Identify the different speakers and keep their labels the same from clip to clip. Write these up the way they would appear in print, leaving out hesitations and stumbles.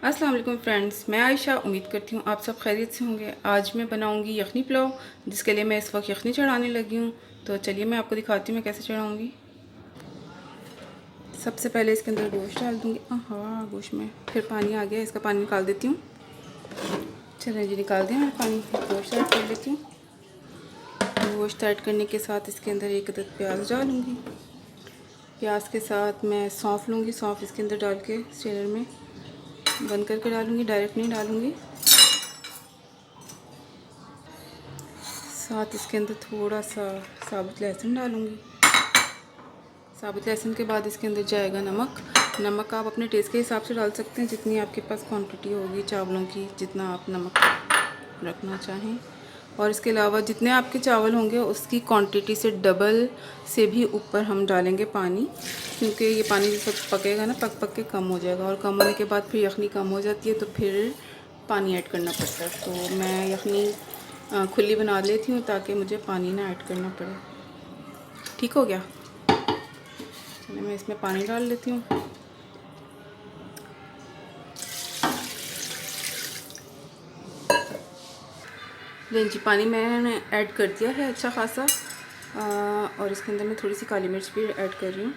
Speaker 1: अस्सलाम वालेकुम फ्रेंड्स, मैं आयशा उम्मीद करती हूँ आप सब खैरियत से होंगे। आज मैं बनाऊँगी यखनी पुलाव, जिसके लिए मैं इस वक्त यखनी चढ़ाने लगी हूँ। तो चलिए मैं आपको दिखाती हूँ मैं कैसे चढ़ाऊँगी। सबसे पहले इसके अंदर गोश्त डाल दूँगी। हाँ, गोश्त में फिर पानी आ गया, इसका पानी निकाल देती हूँ। चलिए जी, निकाल दिया मैं पानी। गोश्त ऐड कर लेती हूँ। गोश्त ऐड करने के साथ इसके अंदर एक अदद प्याज डालूँगी। प्याज के साथ मैं सौंफ लूँगी। सौंफ इसके अंदर डाल के स्ट्रेनर में बंद करके डालूँगी, डायरेक्ट नहीं डालूँगी। साथ इसके अंदर थोड़ा सा साबुत लहसुन डालूँगी। साबुत लहसुन के बाद इसके अंदर जाएगा नमक। नमक आप अपने टेस्ट के हिसाब से डाल सकते हैं, जितनी आपके पास क्वांटिटी होगी चावलों की, जितना आप नमक रखना चाहें। और इसके अलावा जितने आपके चावल होंगे उसकी क्वांटिटी से डबल से भी ऊपर हम डालेंगे पानी, क्योंकि ये पानी जब पकेगा ना पक पक के कम हो जाएगा, और कम होने के बाद फिर यखनी कम हो जाती है तो फिर पानी ऐड करना पड़ता है। तो मैं यखनी खुली बना लेती हूँ ताकि मुझे पानी ना ऐड करना पड़े। ठीक हो गया। चलिए मैं इसमें पानी डाल लेती हूँ। जी, पानी मैंने ऐड कर दिया है अच्छा खासा, और इसके अंदर मैं थोड़ी सी काली मिर्च भी ऐड कर रही हूँ।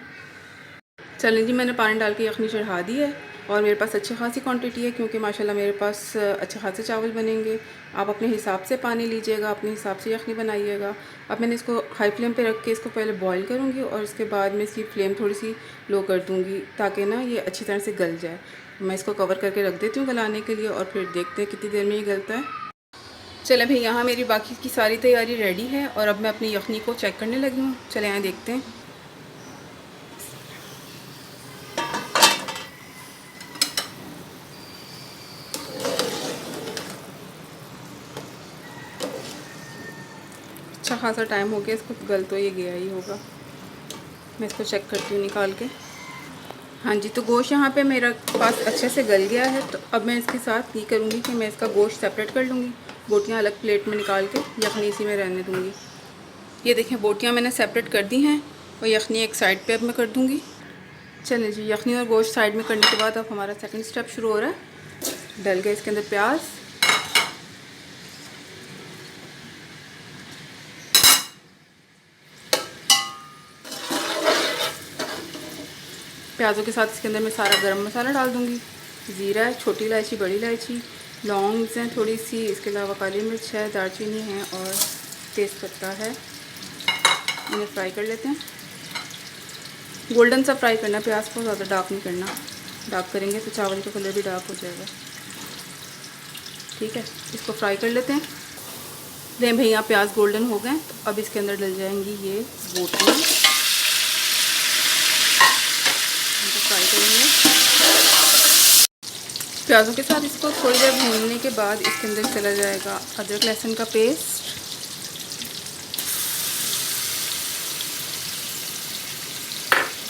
Speaker 1: चलें जी, मैंने पानी डाल के यखनी चढ़ा दी है, और मेरे पास अच्छी खासी क्वांटिटी है, क्योंकि माशाल्लाह मेरे पास अच्छे खासे चावल बनेंगे। आप अपने हिसाब से पानी लीजिएगा, अपने हिसाब से यखनी बनाइएगा। अब मैंने इसको हाई फ्लेम पे रख के इसको पहले बॉईल करूँगी, और इसके बाद मैं इसकी फ्लेम थोड़ी सी लो कर दूँगी ताकि ना ये अच्छी तरह से गल जाए। मैं इसको कवर करके रख देती हूँ गलाने के लिए, और फिर देखते हैं कितनी देर में ये गलता है। चले भाई, यहाँ मेरी बाकी की सारी तैयारी रेडी है, और अब मैं अपनी यखनी को चेक करने लगी हूँ। चले यहाँ देखते हैं। अच्छा खासा टाइम हो गया, इसको गल तो ये गया ही होगा। मैं इसको चेक करती हूँ निकाल के। हाँ जी, तो गोश्त यहाँ पे मेरा पास अच्छे से गल गया है। तो अब मैं इसके साथ ये करूँगी कि मैं इसका गोश्त सेपरेट कर लूँगी। बोटियाँ अलग प्लेट में निकाल के यखनी इसी में रहने दूँगी। ये देखें, बोटियाँ मैंने सेपरेट कर दी हैं, और यखनी एक साइड पे अब मैं कर दूँगी। चलिए जी, यखनी और गोश्त साइड में करने के बाद अब हमारा सेकंड स्टेप शुरू हो रहा है। डल गया इसके अंदर प्याज। प्याज़ों के साथ इसके अंदर मैं सारा गरम मसाला डाल दूँगी। ज़ीरा है, छोटी इलायची, बड़ी इलायची, लौंग्स हैं थोड़ी सी, इसके अलावा काली मिर्च है, दालचीनी है, और तेज़ पत्ता है। इन्हें फ्राई कर लेते हैं। गोल्डन सा फ्राई करना, प्याज को ज़्यादा डार्क नहीं करना। डार्क करेंगे तो चावल का कलर भी डार्क हो जाएगा। ठीक है, इसको फ्राई कर लेते हैं। दें भैया, प्याज गोल्डन हो गए, तो अब इसके अंदर डल जाएंगी ये बोटियाँ। फ्राई करेंगे प्याज़ों के साथ। इसको थोड़ी देर भूनने के बाद इसके अंदर चला जाएगा अदरक लहसुन का पेस्ट।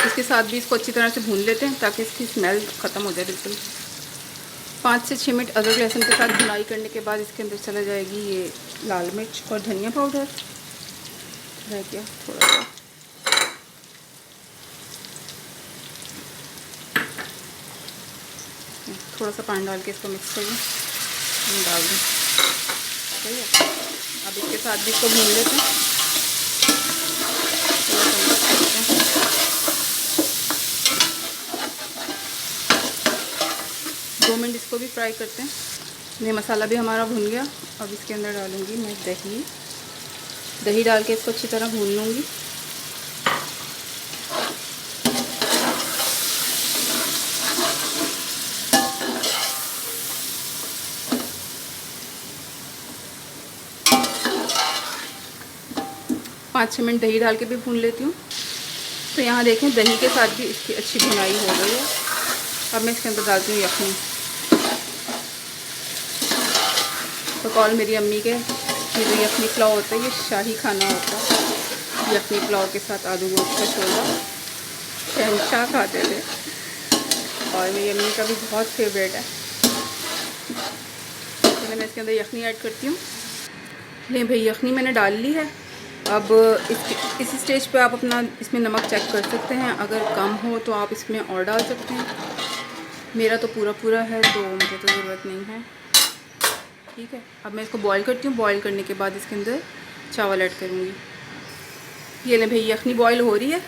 Speaker 1: इसके साथ भी इसको अच्छी तरह से भून लेते हैं ताकि इसकी स्मेल ख़त्म हो जाए बिल्कुल। 5 से 6 मिनट अदरक लहसुन के साथ भुनाई करने के बाद इसके अंदर चला जाएगी ये लाल मिर्च और धनिया पाउडर। रह गया थोड़ा सा, थोड़ा सा पानी डाल के इसको मिक्स करिए, डाल दें। सही है। अब इसके साथ भी इसको भून लेते हैं। थोड़ा सा मिक्स करते हैं। 2 मिनट इसको भी फ्राई करते हैं। ये मसाला भी हमारा भुन गया। अब इसके अंदर डालूँगी मैं दही। दही डाल के इसको अच्छी तरह भून लूँगी। पाँच 6 मिनट दही डाल के भी भून लेती हूँ। तो यहाँ देखें, दही के साथ भी इसकी अच्छी भुनाई हो गई है। अब मैं इसके अंदर डालती हूँ यखनी। तो कॉल मेरी अम्मी के, ये जो यखनी पुलाव होता है ये शाही खाना होता है। यखनी पुलाव के साथ आलू गोश्त का शोरबा शहंशाह खाते थे, और मेरी अम्मी का भी बहुत फेवरेट है। तो मैं इसके अंदर यखनी ऐड करती हूँ। नहीं भाई, यखनी मैंने डाल ली है। अब इस स्टेज पे आप अपना इसमें नमक चेक कर सकते हैं। अगर कम हो तो आप इसमें और डाल सकते हैं। मेरा तो पूरा पूरा है तो मुझे तो ज़रूरत नहीं है। ठीक है, अब मैं इसको बॉईल करती हूँ। बॉईल करने के बाद इसके अंदर चावल ऐड करूँगी। ये लें भाई, यखनी बॉईल हो रही है।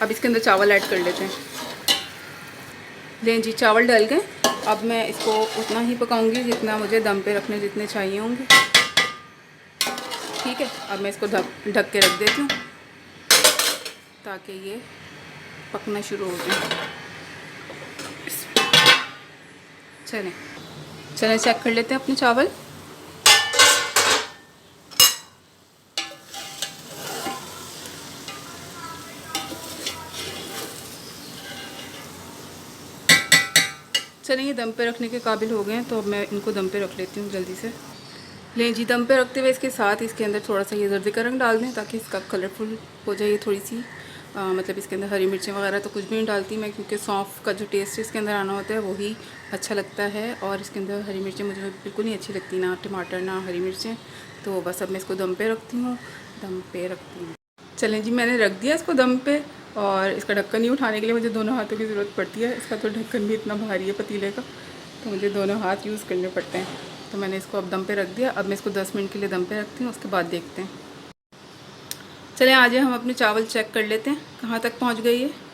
Speaker 1: अब इसके अंदर चावल ऐड कर लेते हैं। लें जी, चावल डल गए। अब मैं इसको उतना ही पकाऊंगी जितना मुझे दम पे रखने जितने चाहिए होंगे। ठीक है, अब मैं इसको ढक के रख देती हूँ ताकि ये पकना शुरू हो जाए। चलें चेक कर लेते हैं अपने चावल। चलें, ये दम पे रखने के काबिल हो गए हैं, तो अब मैं इनको दम पे रख लेती हूँ जल्दी से। लें जी, दम पे रखते हुए इसके साथ इसके अंदर थोड़ा सा ये जर्दे का रंग डाल दें ताकि इसका कलरफुल हो जाए। ये थोड़ी सी मतलब इसके अंदर हरी मिर्चें वगैरह तो कुछ भी नहीं डालती मैं, क्योंकि सौंफ का जो टेस्ट इसके अंदर आना होता है वही अच्छा लगता है। और इसके अंदर हरी मिर्चें मुझे बिल्कुल नहीं अच्छी लगती, ना टमाटर ना हरी मिर्चें। तो बस अब मैं इसको दम पे रखती हूँ। दम पे रखती हूँ। चलें जी, मैंने रख दिया इसको दम पे। और इसका ढक्कन नहीं उठाने के लिए मुझे दोनों हाथों की ज़रूरत पड़ती है। इसका तो ढक्कन भी इतना भारी है पतीले का, तो मुझे दोनों हाथ यूज़ करने पड़ते हैं। तो मैंने इसको अब दम पे रख दिया। अब मैं इसको 10 मिनट के लिए दम पे रखती हूँ, उसके बाद देखते हैं। चलें, आज हम अपने चावल चेक कर लेते हैं कहाँ तक पहुँच गई है।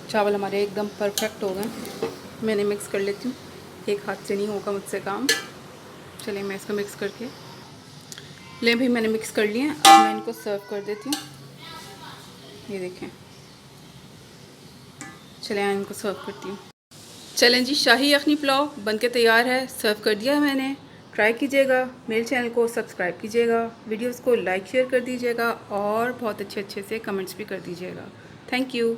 Speaker 1: चावल हमारे एकदम परफेक्ट हो गए। मैंने मिक्स कर लेती हूँ, एक हाथ से नहीं होगा मुझसे काम। चलिए मैं इसको मिक्स करके लें भाई, मैंने मिक्स कर लिए। अब मैं इनको सर्व कर देती हूँ। ये देखें। चलें इनको सर्व करती हूँ। चलें जी, शाही यखनी पुलाव बनके तैयार है। सर्व कर दिया मैंने। ट्राई कीजिएगा, मेरे चैनल को सब्सक्राइब कीजिएगा, वीडियोस को लाइक शेयर कर दीजिएगा और बहुत अच्छे अच्छे से कमेंट्स भी कर दीजिएगा। Thank you.